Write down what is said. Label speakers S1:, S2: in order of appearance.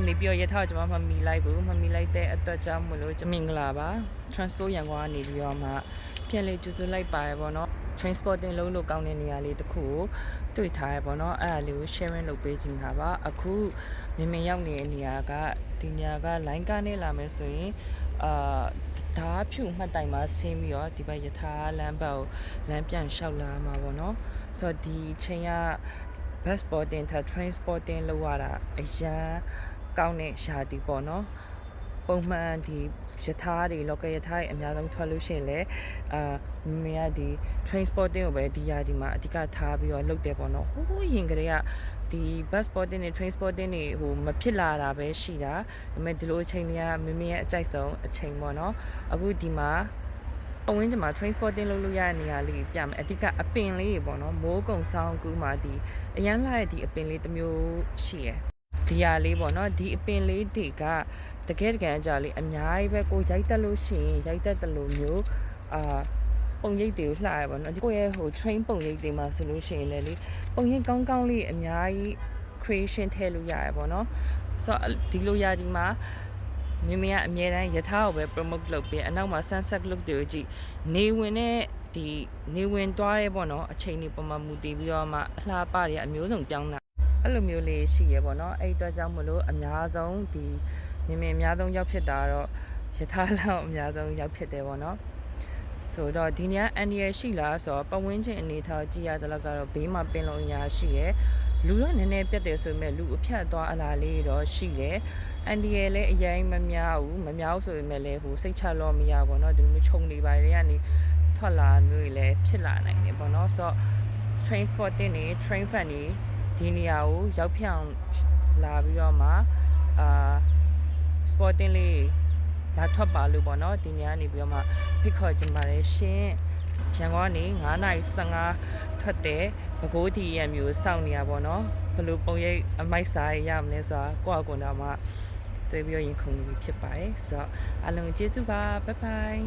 S1: နေပြီးရထားကျွန်မမမီလိုက်ဘူးမမီလိုက်တဲ့အတွက်ကြောင့်မလို့မင်္ဂလာပါ transport ရန်ကုန်ကနေပြီးတော့မှပြန်လေကျူးလိုက်ပါရပေါ့နော် transporting လုံးလို့ကောင်းတဲ့နေရာလေးတစ်ခုကိုတွေ့ထားရပေါ့နော်အဲ့ဒါလေးကို sharing လုပ်ပေးချင်တာပါအခုမြင်ရောက်နေတဲ့နေရာကဒီနေရာက line ကနေလာမယ်ဆိုရင်ဓာတ်ဖြူမှတ်တိုင်မှာဆင်းပြီးတော့ဒီဘက်ယထာလမ်းဘက်ကိုလမ်းပြန်လျှောက်လာမှာပေါ့နော်ဆိုတော့ဒီချိန်က bus boarding ထ transporting လောက်ရတာအရန်ကောင်းတဲ့ရှာတီပေါ့နော်ပုံမှန်ဒီယထာတွေ local ယထာတွေအများဆုံးထွက်လို့ရှိရင်လည်းမမေကဒီ transporting ကိုပဲဒီရာဒီမှာအဓိကထားပြီးတော့လုပ်တယ်ပေါ့နော်ဟိုးရင်ကလေးကဒီ bus boarding နဲ့ transporting တွေဟိုမဖြစ်လာတာပဲရှိတာဒါပေမဲ့ဒီလိုအချိန်တွေကမမေရဲ့အကြိုက်ဆုံးအချိန်ပေါ့နော်အခုဒီမှာအဝင်းကျမှာ transporting လုပ်လို့ရတဲ့နေရာလေးပြမယ်အဓိကအပင်လေးပေါ့နော်မိုးကုံဆောင်ကူးမှာဒီအရန်လာတဲ့ဒီအပင်လေးတစ်မျိုးရှိရယ်ဒီဟာလေးပေါ့နော်ဒီအပင်လေးတွေကတကယ်အကြလေးအများကြီးပဲကိုရိုက်တက်လို့ရှိရင်ရိုက်တက်တယ်လို့မျိုးပုံရိပ်တွေကိုလှရပါတော့ကိုရဲ့ဟို train ပုံရိပ်တွေမှာဆိုလို့ရှိရင်လည်းလေပုံရိပ်ကောင်းကောင်းလေးအများကြီး creation ထည့်လို့ရရပါတော့ဆိုတော့ဒီလိုရာဒီမှာမမေကအမြဲတမ်းယထာကိုပဲ promote လုပ်ပေးအနောက်မှာ sunset look တွေကိုကြည့်နေဝင်တဲ့ဒီနေဝင်သွားရဲပေါ့နော်အချိန်တွေပုံမှန်မူတည်ပြီးတော့မှအလှပတွေအမျိုးစုံပြောင်းတာအဲ့လိုမျိုးလေးရှိရပေါ့နော်အဲ့အတွက်ကြောင့်မလို့အများဆုံးဒီမမေအများဆုံးရောက်ဖြစ်တာတော့ယထာလောက်အများဆုံးရောက်ဖြစ်တယ်ပေါ့နော်ဆိုတော့ဒီညအန်ဒီရရှိလားဆိုတော့ပဝင်းချင်းအနေထားကြည့်ရတဲ့လောက်ကတော့ဘေးမှာပင်လုံရာရှိရယ်လူတော့နည်းနည်းပြတ်တယ်ဆိုပေမဲ့လူအဖြတ်သွားအလားလေးတော့ရှိတယ်အန်ဒီရလည်းအရင်မများဘူးဆိုပေမဲ့လည်းဟိုစိတ်ချလို့မရဘူးเนาะဒီလိုမျိုးခြုံနေပါတွေကနေထွက်လာမျိုးလည်းဖြစ်လာနိုင်တယ်ပေါ့เนาะဆိုတော့ transporting နေ train fan နေဒီနေရာကိုရောက်ဖြောင်းလာပြီးတော့မှsporting လေးလာထွက်ပါလို့ပေါ့เนาะဒီနေရာနေပြီးတော့မှဖိတ်ခေါ်ချင်ပါတယ်ရှင်ရန်ကုန်ကနေ9:15ထွက်တဲ့ပဲခူးတီရမျိုးစောင့်နေရပါတော့ဘလို့ပုံရိပ်အမိုက်စားရမလဲဆိုတာကိုယ့်အကွန်တော့မှတွေ့ပြီးရင်ခုန်လို့ဖြစ်ပါတယ်ဆိုတော့အားလုံးကျေးဇူးပါဘိုင်ဘိုင်